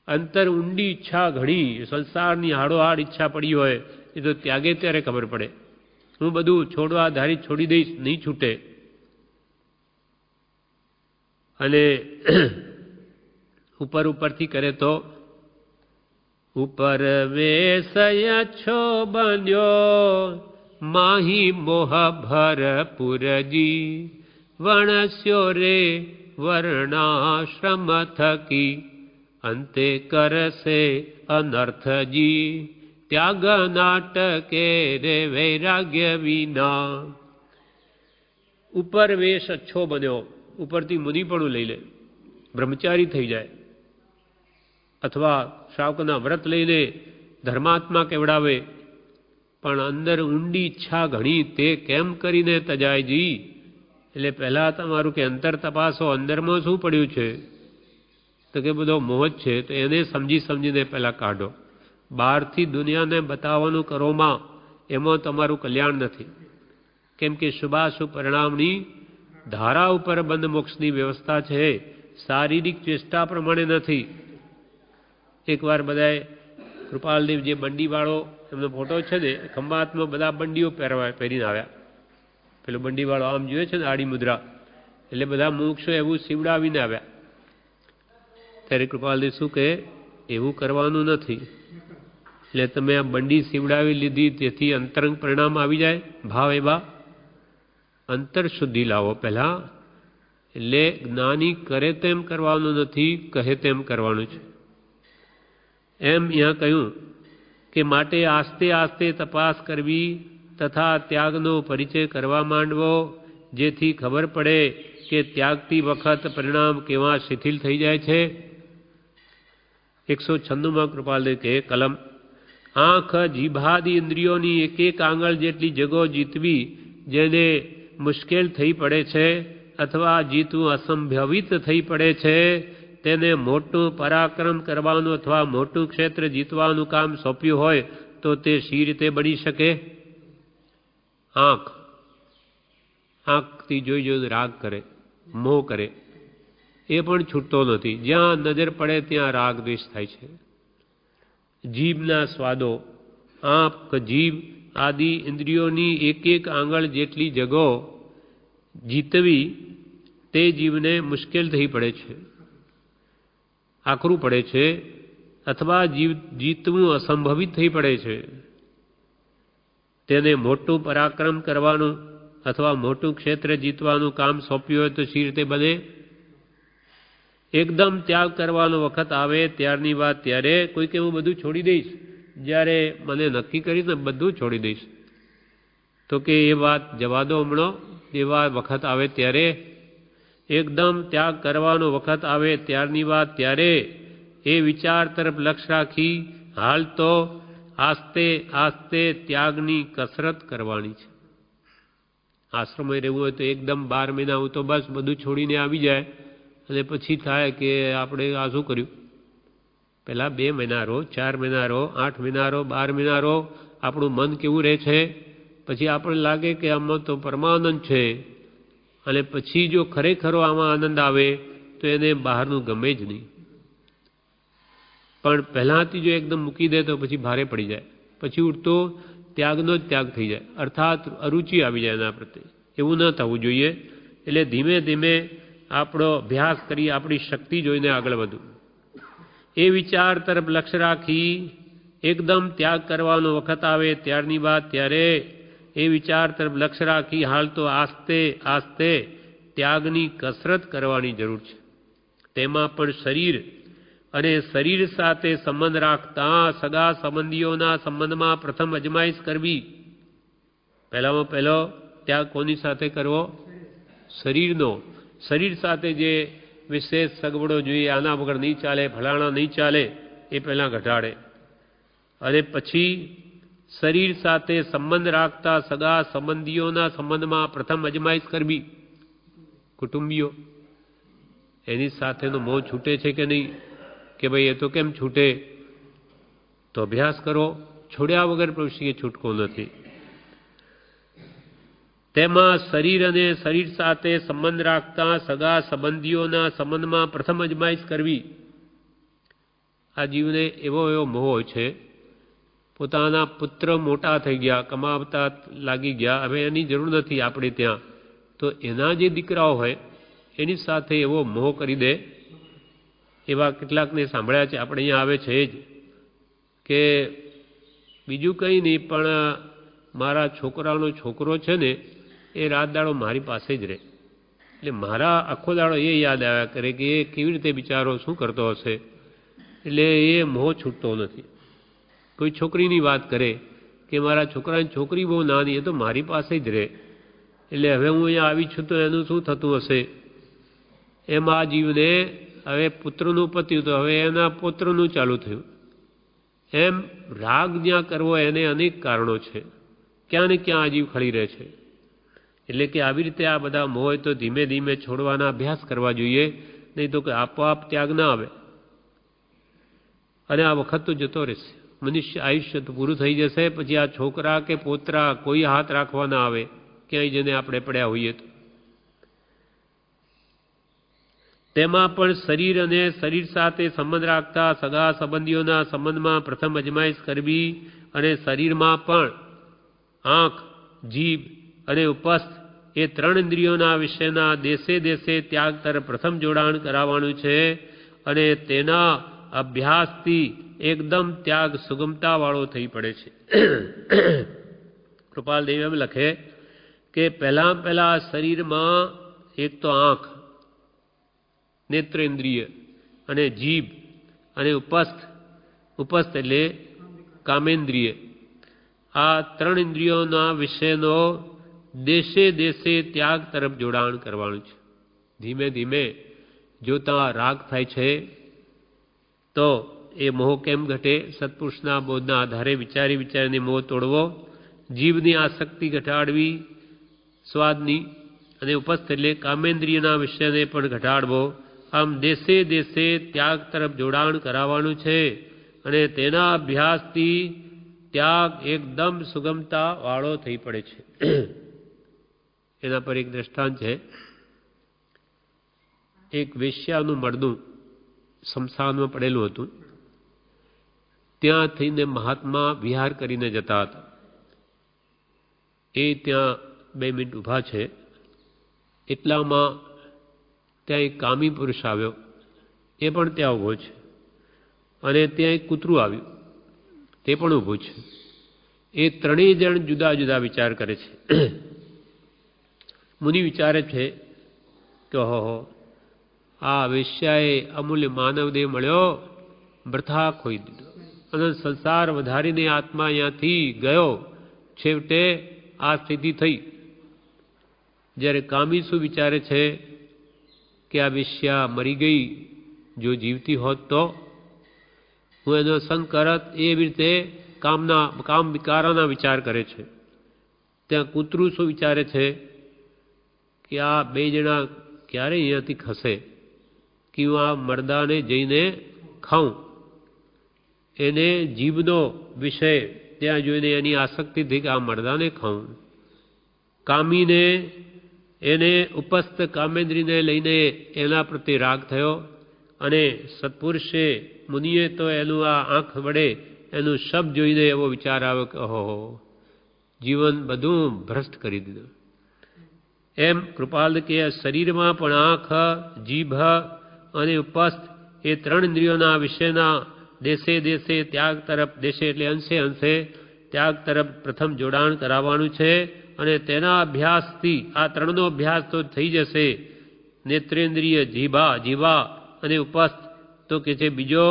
અંતર ઊંડી ઈચ્છા ઘણી, સંસારની હાડોહાડ ઈચ્છા પડી હોય એ તો ત્યાગે ત્યારે ખબર પડે. હું બધું છોડવા ધારી છોડી દઈશ, નહીં છૂટે. અને ઉપરથી કરે તો ઉપર વેસય છો બન્યો माही मोह भरपुरजी वणस्यो रे वर्णाश्रम थकी अंते करसे अनर्थजी त्याग नाटके रे वैराग्य विना। ઉપર વેશ અચ્છો બન્યો, ઉપરથી મુનિપણું લઈ લે, બ્રહ્મચારી થઈ જાય, અથવા શ્રાવકના વ્રત લઈને ધર્માત્મા કેવડાવે, પણ અંદર ઊંડી ઈચ્છા ઘણી તે કેમ કરીને તજાયજી? એટલે પહેલાં તમારું કે અંતર તપાસો, અંદરમાં શું પડ્યું છે? તો કે બધો મોહ જ છે, તો એને સમજી સમજીને પહેલાં કાઢો. બહારથી દુનિયાને બતાવવાનું કરોમાં એમાં તમારું કલ્યાણ નથી. કેમ કે શુભાશુભ પરિણામની ધારા ઉપર બંધ મોક્ષની વ્યવસ્થા છે, શારીરિક ચેષ્ટા પ્રમાણે નથી. એકવાર બધાએ કૃપાલદેવ જે બંડીવાળો એમનો ફોટો છે ને, ખંભાતમાં બધા બંડીઓ પહેરીને આવ્યા. પેલો બંડીવાળો આમ જોઈએ છે ને આડી મુદ્રા, એટલે બધા મોક્ષો એવું સીવડાવીને આવ્યા. ત્યારે કૃપાલદેવ શું કહે, એવું કરવાનું નથી. એટલે તમે આ બંડી સીવડાવી લીધી, તેથી અંતરંગ પરિણામ આવી જાય ભાવ એવા. અંતર શુદ્ધિ લાવો પહેલાં. એટલે જ્ઞાની કરે તેમ કરવાનું નથી, કહે તેમ કરવાનું છે. એમ અહીંયા કહ્યું કે માટે આસ્તે આસ્તે તપાસ કરવી તથા ત્યાગનો પરિચય કરવા માંડવો, જેથી ખબર પડે કે ત્યાગતી વખત પરિણામ કેવા શિથિલ થઈ જાય છે. 196માં કૃપાલદેવ કહે કલમ, આંખ જીભાદી ઇન્દ્રિયોની એક એક આંગળ જેટલી જગો જીતવી જેને મુશ્કેલ થઈ પડે છે અથવા જીતવું અસંભવિત થઈ પડે છે, તેને મોટું પરાક્રમ કરવાનું અથવા મોટું ક્ષેત્ર જીતવાનું કામ સોંપ્યું હોય તો તે શી રીતે બની શકે? આંખથી જોઈ જોઈને રાગ કરે, મોહ કરે, એ પણ છૂટતો નથી. જ્યાં નજર પડે ત્યાં રાગ દ્વેષ થાય છે. જીભના સ્વાદો, આંખ જીભ આદિ ઇન્દ્રિયોની એક એક આંગળ જેટલી જગો જીતવી તે જીવને મુશ્કેલ થઈ પડે છે, આકરું પડે છે, અથવા જીતવું અસંભવિત થઈ પડે છે. તેને મોટું પરાક્રમ કરવાનું અથવા મોટું ક્ષેત્ર જીતવાનું કામ સોંપ્યું હોય તો શી રીતે બને? એકદમ ત્યાગ કરવાનો વખત આવે ત્યારની વાત ત્યારે કોઈ કે હું બધું છોડી દઈશ, જ્યારે મને નક્કી કરીશ ને બધું છોડી દઈશ, તો કે એ વાત જવા દો હમણાં. એવા વખત આવે ત્યારે, એકદમ ત્યાગ કરવાનો વખત આવે ત્યારની વાત ત્યારે એ વિચાર તરફ લક્ષ્ય રાખી હાલ તો આસ્તે આસ્તે ત્યાગની કસરત કરવાની છે. આશ્રમમાં રહેવું હોય તો એકદમ 12 મહિના હું તો બસ બધું છોડીને આવી જાય, અને પછી થાય કે આપણે આ શું કર્યું? પહેલાં 2 મહિના રહો, 4 મહિના રહો, 8 મહિના રહો, 12 મહિના રહો, આપણું મન કેવું રહે છે? પછી આપણને લાગે કે આમાં તો પરમાનંદ છે, અને પછી જો ખરેખર આમાં આનંદ આવે તો એને બહારનું ગમે જ નહીં. પણ પહેલાંથી જો એકદમ મૂકી દે તો પછી ભારે પડી જાય, પછી ઉઠતો ત્યાગનો જ ત્યાગ થઈ જાય, અર્થાત અરુચિ આવી જાય એના પ્રત્યે. એવું ન થવું જોઈએ. એટલે ધીમે ધીમે આપણો અભ્યાસ કરી આપણી શક્તિ જોઈને આગળ વધવું. એ વિચાર તરફ લક્ષ્ય રાખી એકદમ ત્યાગ કરવાનો વખત આવે ત્યારની વાત ત્યારે એ વિચાર તરફ લક્ષ્ય રાખી હાલ તો આસ્તે આસ્તે ત્યાગની કસરત કરવાની જરૂર છે. તેમાં પણ શરીર અને શરીર સાથે સંબંધ રાખતા સગા સંબંધીઓના સંબંધમાં પ્રથમ અજમાઈશ કરવી. પહેલામાં પહેલો ત્યાગ કોની સાથે કરવો? શરીરનો. શરીર સાથે જે વિશેષ સગવડો જોઈએ, આના વગર નહીં ચાલે, ફલાણા નહીં ચાલે, એ પહેલાં ઘટાડે. અને પછી શરીર સાથે સંબંધ રાખતા સગા સંબંધીઓના સંબંધમાં પ્રથમ અજમાઈશ કરવી. કુટુંબીઓ, એની સાથેનો મોહ છૂટે છે કે નહીં? કે ભાઈ એ તો કેમ છૂટે? તો અભ્યાસ કરો. છોડ્યા વગર પ્રભુશ્રીએ છૂટકો નથી. તેમાં શરીર અને શરીર સાથે સંબંધ રાખતા સગા સંબંધીઓના સંબંધમાં પ્રથમ અજમાઈશ કરવી. આ જીવને એવો મોહ હોય છે, પોતાના પુત્ર મોટા થઈ ગયા, કમાવતા લાગી ગયા, હવે એની જરૂર નથી આપણે ત્યાં, તો એના જે દીકરાઓ હોય એની સાથે એવો મોહ કરી દે. એવા કેટલાકને સાંભળ્યા છે, આપણે અહીંયા આવે છે જ, કે બીજું કંઈ નહીં પણ મારા છોકરાનો છોકરો છે ને એ રાત દાડો મારી પાસે જ રહે, એટલે મારા આખો દાડો એ યાદ આવ્યા કરે કે એ કેવી રીતે બિચારો શું કરતો હશે, એટલે એ મોહ છૂટતો નથી. કોઈ છોકરીની વાત કરે કે મારા છોકરાની છોકરી બહુ નાની, એ તો મારી પાસે જ રહે, એટલે હવે હું અહીંયા આવી છું તો એનું શું થતું હશે. એમ આ જીવને હવે પુત્રનું પત્યું તો હવે એના પુત્રનું ચાલુ થયું. એમ રાગ જ્યાં કરવો એને અનેક કારણો છે, ક્યાં ને ક્યાં આ જીવ ખડી રહે છે. એટલે કે આવી રીતે આ બધા મોહ તો ધીમે ધીમે છોડવાના અભ્યાસ કરવા જોઈએ, નહીં તો કે આપોઆપ ત્યાગ ના આવે અને આ વખત તો જતો રહેશે. મનુષ્ય આયુષ્ય તો પૂરું થઈ જશે, પછી આ છોકરા કે પોતરા કોઈ હાથ રાખવા ના આવે ક્યાંય જેને આપણે પડ્યા હોઈએ તો. તેમાં પણ શરીર અને શરીર સાથે સંબંધ રાખતા સગા સંબંધીઓના સંબંધમાં પ્રથમ અજમાઈશ કરવી, અને શરીરમાં પણ આંખ, જીભ અને ઉપસ્થ એ 3 ઇન્દ્રિયોના વિષયના દેશે દેશે ત્યાગ તરફ પ્રથમ જોડાણ કરાવવાનું છે, અને તેના અભ્યાસથી એકદમ ત્યાગ સુગમતાવાળો થઈ પડે છે. કૃપાલદેવ એમ લખે કે પહેલા શરીરમાં એક તો આંખ, નેત્ર ઇન્દ્રિય અને જીભ અને ઉપસ્થ એટલે કામેન્દ્રિય, આ 3 ઇન્દ્રિયોના વિષયનો દેશે દેશે ત્યાગ તરફ જોડાણ કરવાનું છે. ધીમે ધીમે જો ત્યાં રાગ થાય છે તો એ મોહ કેમ ઘટે? સત્પુરુષના બોધના આધારે વિચારી વિચારીને મોહ તોડવો, જીભની આસક્તિ ઘટાડવી સ્વાદની, અને ઉપસ્થ એટલે કામેન્દ્રિયના વિષયને પણ ઘટાડવો. આમ દેશે દેશે ત્યાગ તરફ જોડાણ કરાવવાનું છે, અને તેના અભ્યાસથી ત્યાગ એકદમ સુગમતા વાળો થઈ પડે છે. એના પર એક દ્રષ્ટાંત છે. એક વેશ્યાનું મળદું શમશાનમાં પડેલું હતું. ત્યાં થઈને મહાત્મા વિહાર કરીને જતા હતા. એ ત્યાં 2 મિનિટ ઊભા છે, એટલામાં ત્યાં એક કામી પુરુષ આવ્યો, એ પણ ત્યાં ઊભો છે, અને ત્યાં એક કૂતરું આવ્યું, તે પણ ઊભું છે. એ 3 જણ જુદા જુદા વિચાર કરે છે. મુનિ વિચારે છે કે ઓહો, આ વેશ્યાએ અમૂલ્ય માનવદેહ મળ્યો, વૃથા ખોઈ દીધો, અને સંસાર વધારીને આત્મા અહીંયાથી ગયો, છેવટે આ સ્થિતિ થઈ. જ્યારે કામી શું વિચારે છે કે આ વેશ્યા મરી ગઈ, જો જીવતી હોત તો હું એનો સંગ કરત, એવી રીતે કામ વિકારાના વિચાર કરે છે. ત્યાં કૂતરું શું વિચારે છે કે આ 2 જણા ક્યારે અહીંયાથી ખસે કે હું આ મરદાને જઈને ખાઉં. એને જીભનો વિષય ત્યાં જોઈને એની આસક્તિ થઈ કે આ મરદાને ખાઉં. કામીને એને ઉપસ્થ કામેન્દ્રીને લઈને એના પ્રત્યે રાગ થયો, અને સત્પુરુષે મુનિએ તો એનું આ આંખ વડે એનું શબ્દ જોઈને એવો વિચાર આવ્યો કે ઓહો, જીવન બધું ભ્રષ્ટ કરી દીધું. એમ કૃપાલ કે શરીરમાં પણ આંખ, જીભ અને ઉપસ્થ એ 3 ઇન્દ્રિયોના વિષયના દેશે દેશે ત્યાગ તરફ, દેશે એટલે અંશે અંશે ત્યાગ તરફ પ્રથમ જોડાણ કરાવવાનું છે, અને તેના અભ્યાસથી આ 3નો અભ્યાસ તો થઈ જશે. નેત્રેન્દ્રિય, જીવા અને ઉપસ્થ તો કે છે બીજો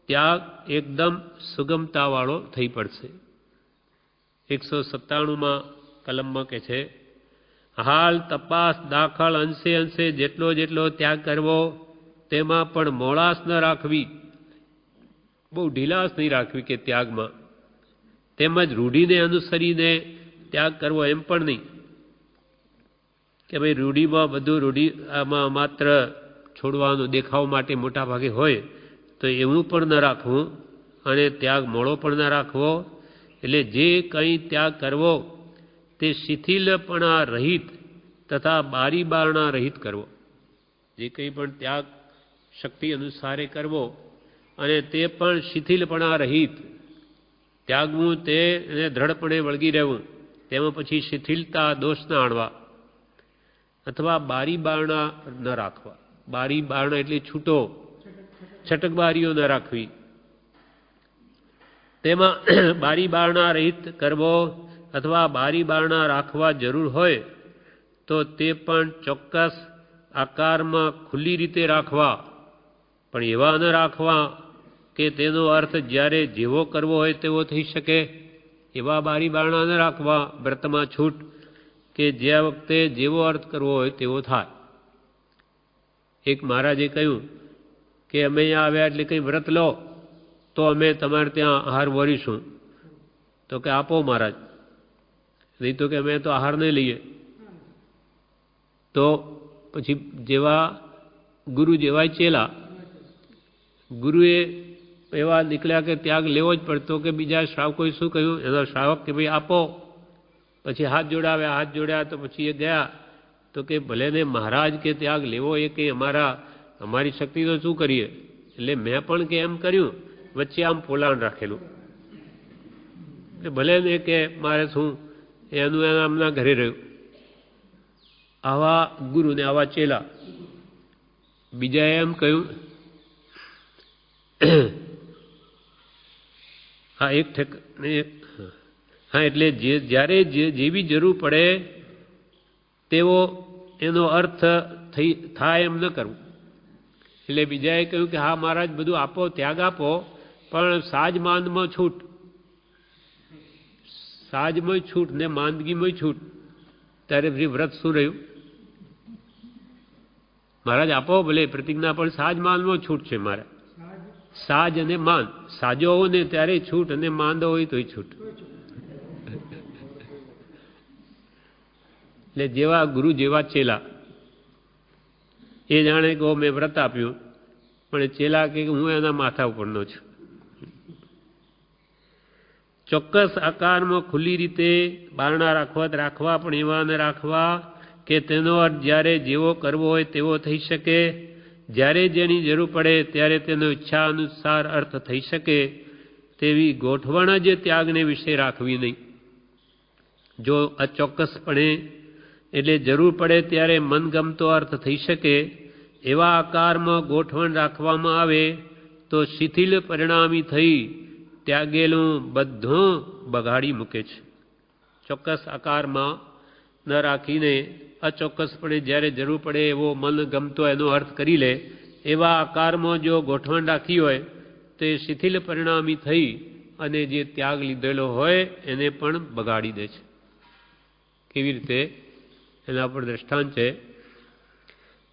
ત્યાગ એકદમ સુગમતાવાળો થઈ પડશે. 197માં કલમમાં કે છે, હાલ તપાસ દાખલ અંશે અંશે જેટલો ત્યાગ કરવો, તેમાં પણ મોળાશ ન રાખવી, બહુ ઢીલાશ નહીં રાખવી કે ત્યાગમાં, તેમજ રૂઢીને અનુસરીને ત્યાગ કરવો એમ પણ નહીં કે ભાઈ રૂઢીમાં બધું આમાં માત્ર છોડવાનું દેખાવ માટે મોટા ભાગે હોય તો એવું પણ ન રાખવું, અને ત્યાગ મોળો પણ ન રાખવો. એટલે જે કંઈ ત્યાગ કરવો તે શિથિલપણા રહિત તથા બારી બારણા રહિત કરવો. જે કંઈ પણ ત્યાગ શક્તિ અનુસારે કરવો, અને તે પણ શિથિલપણા રહિત ત્યાગવું, તેને દ્રઢપણે વળગી રહેવું, તેમાં પછી શિથિલતા દોષ ન આણવા, અથવા બારી બારણા ન રાખવા. બારી બારણા એટલે છૂટો, છટકબારીઓ ન રાખવી, તેમાં બારી બારણા રહિત કરવો, અથવા બારી બારણા રાખવા જરૂર હોય તો તે પણ ચોક્કસ આકારમાં ખુલ્લી રીતે રાખવા, પણ એવા ન રાખવા કે તેનો અર્થ જ્યારે જેવો કરવો હોય તેવો થઈ શકે. એવા બારી બારણા ન રાખવા વ્રતમાં છૂટ કે જે વખતે જેવો અર્થ કરવો હોય તેવો થાય. એક મહારાજે કહ્યું કે અમે અહીંયા આવ્યા એટલે કંઈ વ્રત લો તો અમે તમારે ત્યાં આહાર વરીશું. તો કે આપો મહારાજ, નહીં તો કે અમે તો આહાર નહીં લઈએ. તો પછી જેવા ગુરુ જેવા ચેલા, ગુરુએ એવા નીકળ્યા કે ત્યાગ લેવો જ પડતો કે બીજા શ્રાવકોએ શું કહ્યું, એનો શ્રાવક કે ભાઈ આપો. પછી હાથ જોડ્યા તો પછી એ ગયા. તો કે ભલે ને મહારાજ કે ત્યાગ લેવો એ કંઈ અમારી શક્તિ તો શું કરીએ. એટલે મેં પણ કે એમ કર્યું, વચ્ચે આમ પોલાણ રાખેલું. એટલે ભલે ને કે મારે શું એનું એમના ઘરે રહ્યું. આવા ગુરુ ને આવા ચેલા. બીજાએ એમ કહ્યું, હા એટલે જ્યારે જેવી જરૂર પડે તેવો એનો અર્થ થાય એમ ન કરવું. એટલે બીજાએ કહ્યું કે હા મહારાજ બધું આપો, ત્યાગ આપો, પણ સાજમાંદમાં છૂટ. સાજમાં છૂટ ને માંદગીમાં છૂટ. ત્યારે પછી વ્રત શું રહ્યું? મહારાજ આપો ભલે પ્રતિજ્ઞા, પણ સાજમાંદમાં છૂટ છે મારે. સાજ અને માંદ, સાજો હોય ને ત્યારે છૂટ અને માંદો હોય તોય છૂટ. એટલે જેવા ગુરુ જેવા ચેલા. એ જાણે કે મેં વ્રત આપ્યું, પણ ચેલા કે હું એના માથા ઉપરનો છું. ચોક્કસ આકારમાં ખુલ્લી રીતે બારણા રાખવા, પણ એવા ન રાખવા કે તેનો અર્થ જ્યારે જેવો કરવો હોય તેવો થઈ શકે. જ્યારે જેની જરૂર પડે ત્યારે તેનો ઈચ્છા અનુસાર અર્થ થઈ શકે તેવી ગોઠવણ જ ત્યાગને વિશે રાખવી નહીં. જો અચોક્કસપણે એટલે જરૂર પડે ત્યારે મનગમતો અર્થ થઈ શકે એવા આકારમાં ગોઠવણ રાખવામાં આવે તો શિથિલ પરિણામી થઈ ત્યાગેલું બધું બગાડી મૂકે છે. ચોક્કસ આકારમાં ન રાખીને અચોક્કસપણે જ્યારે જરૂર પડે એવો મનગમતો એનો અર્થ કરી લે એવા આકારમાં જો ગોઠવણ રાખી હોય તો એ શિથિલ પરિણામી થઈ અને જે ત્યાગ લીધેલો હોય એને પણ બગાડી દે છે. કેવી રીતે? એના પર દ્રષ્ટાંત છે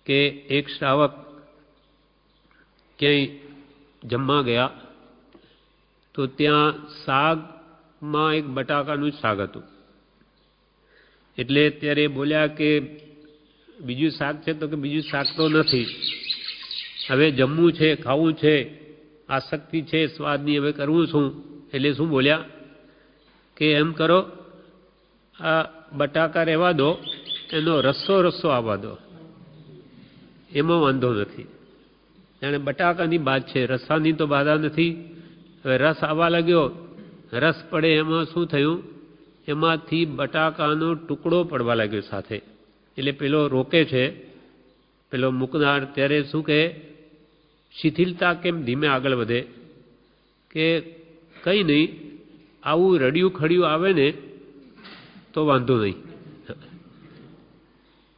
કે એક શ્રાવક ક્યાંય જમવા ગયા તો ત્યાં શાકમાં એક બટાકાનું શાક હતું. એટલે ત્યારે બોલ્યા કે બીજું શાક છે? તો કે બીજું શાક તો નથી, હવે જમવું છે, ખાવું છે, આસક્તિ છે સ્વાદની, હવે કરવું શું? એટલે શું બોલ્યા કે એમ કરો, આ બટાકા રહેવા દો, એનો રસ્સો આવવા દો, એમાં વાંધો નથી. જાણે બટાકાની બાદ છે, રસાની તો બાધા નથી. હવે રસ આવવા લાગ્યો, રસ પડે એમાં શું થયું, એમાંથી બટાકાનો ટુકડો પડવા લાગ્યો સાથે. એટલે પેલો રોકે છે, પેલો મૂકનાર, ત્યારે શું કહે, શિથિલતા કેમ ધીમે આગળ વધે કે કંઈ નહીં, આવું રડિયું ખડિયું આવે ને તો વાંધો નહીં.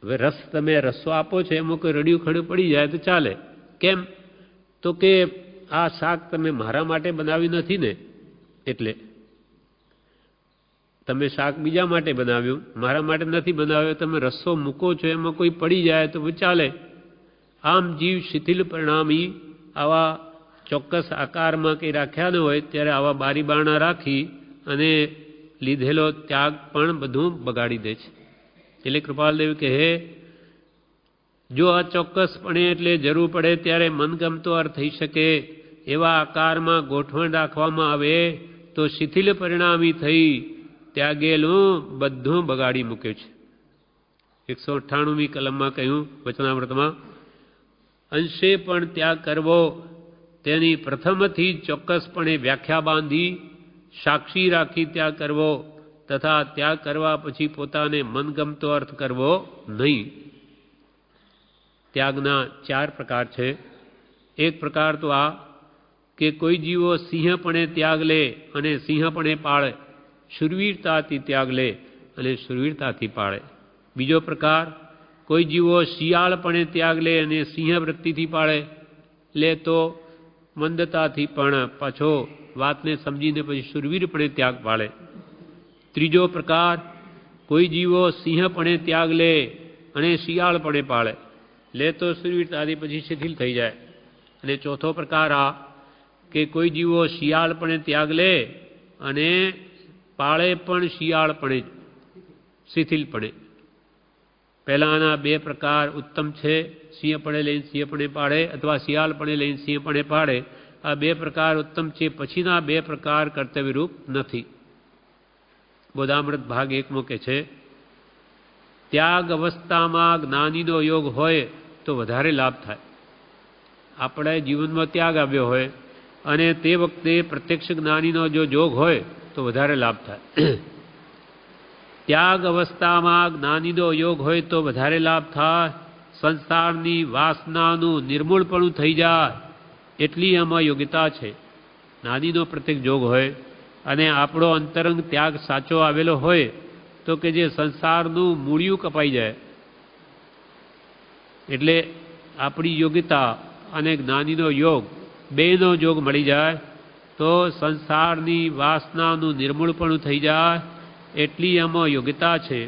હવે રસ તમે રસ્સો આપો છો એમાં કોઈ રડિયું ખડિયું પડી જાય તો ચાલે. કેમ? તો કે આ શાક તમે મારા માટે બનાવ્યું નથી ને, એટલે તમે શાક બીજા માટે બનાવ્યું, મારા માટે નથી બનાવ્યું. તમે રસ્સો મૂકો છો એમાં કોઈ પડી જાય તો ચાલે. આમ જીવ શિથિલ પરિણામી આવા ચોક્કસ આકારમાં કંઈ રાખ્યા ન હોય ત્યારે આવા બારી બારણા રાખી અને લીધેલો ત્યાગ પણ બધું બગાડી દે છે. એટલે કૃપાલદેવ કહે, જો અચોક્કસપણે એટલે જરૂર પડે ત્યારે મનગમતો અર્થ થઈ શકે એવા આકારમાં ગોઠવણ રાખવામાં આવે તો શિથિલ પરિણામી થઈ ત્યાગેલું બધું બગાડી મૂકે છે. 198મી કલમમાં કહ્યું વચનામૃતમાં, અંશે પણ ત્યાગ કરવો તેની પ્રથમથી ચોક્કસપણે વ્યાખ્યા બાંધી સાક્ષી રાખી ત્યાગ કરવો તથા ત્યાગ કરવા પછી પોતાને મનગમતો અર્થ કરવો નહીં. ત્યાગના 4 પ્રકાર છે. એક પ્રકાર તો આ કે કોઈ જીવો સિંહપણે ત્યાગ લે અને સિંહપણે પાળે. શુરવીરતાથી ત્યાગ લે અને શુરવીરતાથી પાળે. બીજો પ્રકાર, કોઈ જીવો શિયાળપણે ત્યાગ લે અને સિંહ વૃત્તિથી પાળે લે તો મંદતાથી પણ પાછો વાતને સમજીને પછી શુરવીરપણે ત્યાગ પાળે. ત્રીજો પ્રકાર, કોઈ જીવો સિંહપણે ત્યાગ લે અને શિયાળપણે પાળે લે તો શુરવીરતાથી પછી શિથિલ થઈ જાય. અને ચોથો પ્રકાર આ કે કોઈ જીવો શિયાળપણે ત્યાગ લે અને પાળે પણ શિયાળપણે શિથિલપણે. પહેલાના બે પ્રકાર ઉત્તમ છે, સિંહપણે લઈને સિંહપણે પાળે અથવા શિયાળપણે લઈને સિંહપણે પાળે. આ બે પ્રકાર ઉત્તમ છે, પછીના બે પ્રકાર કર્તવ્યરૂપ નથી. બોધામૃત ભાગ 1 કહે છે, ત્યાગ અવસ્થામાં જ્ઞાનીનો યોગ હોય તો વધારે લાભ થાય. આપણે જીવનમાં ત્યાગ આવ્યો હોય અને તે વખતે પ્રત્યક્ષ જ્ઞાનીનો જો યોગ હોય તો વધારે લાભ થાય. ત્યાગ અવસ્થામાં જ્ઞાનીનો યોગ હોય તો વધારે લાભ થાય. સંસારની વાસનાનું નિર્મૂળપણું થઈ જાય એટલી આમાં યોગ્યતા છે. જ્ઞાનીનો પ્રત્યેક યોગ હોય અને આપણો અંતરંગ ત્યાગ સાચો આવેલો હોય તો કે જે સંસારનું મૂળિયું કપાઈ જાય. એટલે આપણી યોગ્યતા અને જ્ઞાનીનો યોગ બેનો યોગ મળી જાય તો સંસારની વાસનાનું નિર્મૂળપણું થઈ જાય એટલી આમાં યોગ્યતા છે.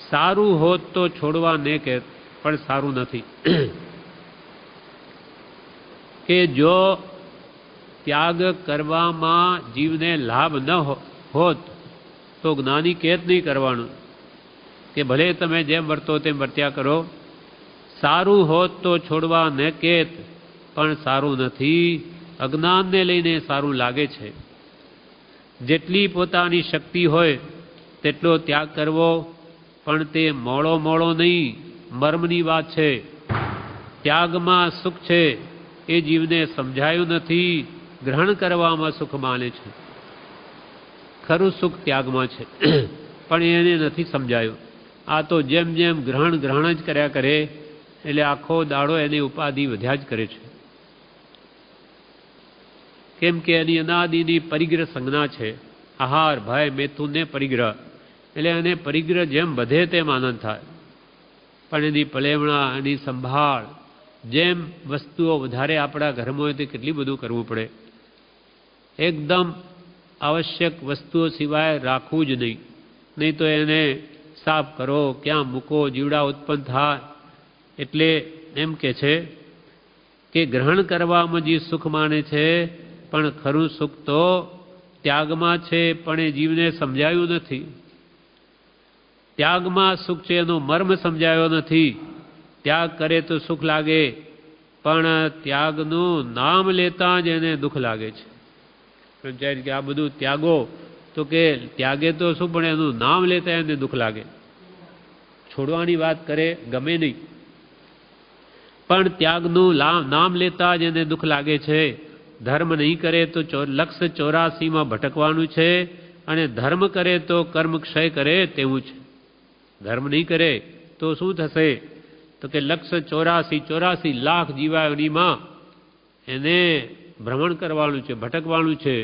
સારું હોત તો છોડવા ને કે પણ સારું નથી. કે જો ત્યાગ કરવામાં જીવને લાભ ન હોત તો જ્ઞાની કેત નહીં કરવાનું કે ભલે તમે જેમ વર્તો તેમ વર્ત્યા કરો. સારું હોત તો છોડવા ન કેત પણ સારું નથી. અજ્ઞાનને લઈને સારું લાગે છે. જેટલી પોતાની શક્તિ હોય તેટલો ત્યાગ કરવો, પણ તે મોડો મોડો નહીં, મર્મની વાત છે. ત્યાગમાં સુખ છે એ જીવને સમજાયું નથી, ગ્રહણ કરવામાં સુખ માને છે. ખરું સુખ ત્યાગમાં છે પણ એને નથી સમજાયું. આ તો જેમ જેમ ગ્રહણ જ કર્યા કરે એટલે આખો દાડો એની ઉપાધિ વધ્યા જ કરે છે. કેમ કે એની અનાદિની પરિગ્રહ સંજ્ઞા છે. આહાર, ભય, મેથુન ને પરિગ્રહ. એટલે એને પરિગ્રહ જેમ વધે તેમ આનંદ થાય. પણ એની પલેવણા, એની સંભાળ, જેમ વસ્તુઓ વધારે આપણા ઘરમાં હોય તે કેટલી બધું કરવું પડે. એકદમ આવશ્યક વસ્તુઓ સિવાય રાખવું જ નહીં. નહીં તો એને સાફ કરો, ક્યાં મૂકો, જીવડા ઉત્પન્ન થાય. એટલે એમ કે છે કે ગ્રહણ કરવામાં જે સુખ માને છે પણ ખરું સુખ તો ત્યાગમાં છે, પણ એ જીવને સમજાયું નથી. ત્યાગમાં સુખ છે એનો મર્મ સમજાયો નથી. ત્યાગ કરે તો સુખ લાગે પણ ત્યાગનું નામ લેતા જ એને દુઃખ લાગે છે. કે આ બધું ત્યાગો તો કે ત્યાગે તો શું પણ એનું નામ લેતા એને દુઃખ લાગે. છોડવાની વાત કરે ગમે નહીં પણ ત્યાગનું નામ લેતા જ એને દુઃખ લાગે છે. ધર્મ નહીં કરે તો લક્ષ 84માં ભટકવાનું છે અને ધર્મ કરે તો કર્મ ક્ષય કરે તેવું છે. ધર્મ નહીં કરે તો શું થશે તો કે લક્ષ 84 લાખ જીવાયોનીમાં એને ભ્રમણ કરવાનું છે, ભટકવાનું છે,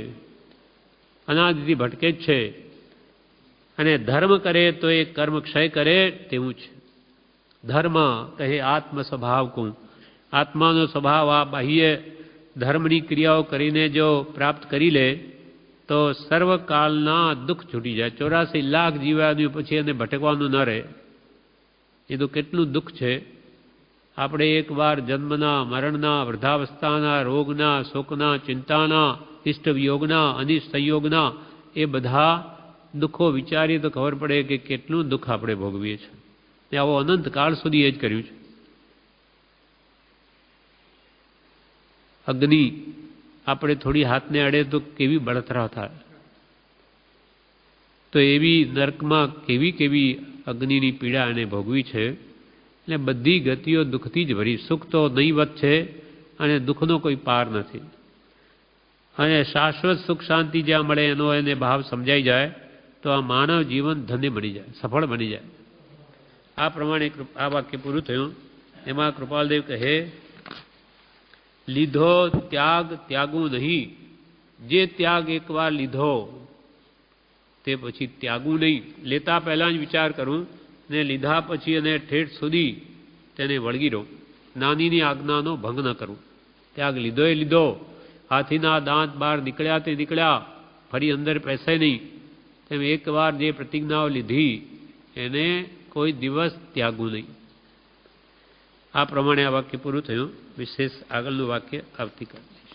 અનાદિથી ભટકે જ છે. અને ધર્મ કરે તો એ કર્મ ક્ષય કરે તેવું છે. ધર્મ કહે આત્મ સ્વભાવ કું. આત્માનો સ્વભાવ આ બાહ્ય ધર્મની ક્રિયાઓ કરીને જો પ્રાપ્ત કરી લે તો સર્વકાળના દુઃખ છૂટી જાય. 84 લાખ જીવાયું પછી એને ભટકવાનું ન રહે. એ તો કેટલું દુઃખ છે. આપણે એકવાર જન્મના, મરણના, વૃદ્ધાવસ્થાના, રોગના, શોકના, ચિંતાના, ઇષ્ટ વિયોગના, અનિષ્ટ સંયોગના એ બધા દુઃખો વિચારીએ તો ખબર પડે કે કેટલું દુઃખ આપણે ભોગવીએ છીએ. ને આવો અનંત કાળ સુધી એ જ કર્યું છે. અગ્નિ આપણે થોડી હાથને અડે તો કેવી બળતરા થાય, તો એવી નર્કમાં કેવી કેવી અગ્નિની પીડા એને ભોગવી છે. એટલે બધી ગતિઓ દુઃખથી જ ભરી. સુખ તો નહીવત છે અને દુઃખનો કોઈ પાર નથી. અને શાશ્વત સુખ શાંતિ જ્યાં મળે એનો એને ભાવ સમજાઈ જાય તો આ માનવ જીવન ધન્ય બની જાય, સફળ બની જાય. આ પ્રમાણે આ વાક્ય પૂરું થયું. એમાં કૃપાલદેવ કહે, લીધો ત્યાગ ત્યાગું નહીં, જે ત્યાગ એકવાર લીધો તે પછી ત્યાગવું નહીં. લેતા પહેલાં જ વિચાર કરું ને લીધા પછી અને ઠેઠ સુધી તેને વળગી રહું. નાનીની આજ્ઞાનો ભંગ ન કરું. ત્યાગ લીધો એ લીધો, હાથીના દાંત બહાર નીકળ્યા તે નીકળ્યા, ફરી અંદર પેસે નહીં. તેમ એકવાર જે પ્રતિજ્ઞાઓ લીધી એને કોઈ દિવસ ત્યાગવું નહીં. આ પ્રમાણે આ વાક્ય પૂરું થયું. વિશેષ આગળનું વાક્ય આવતીકાલે.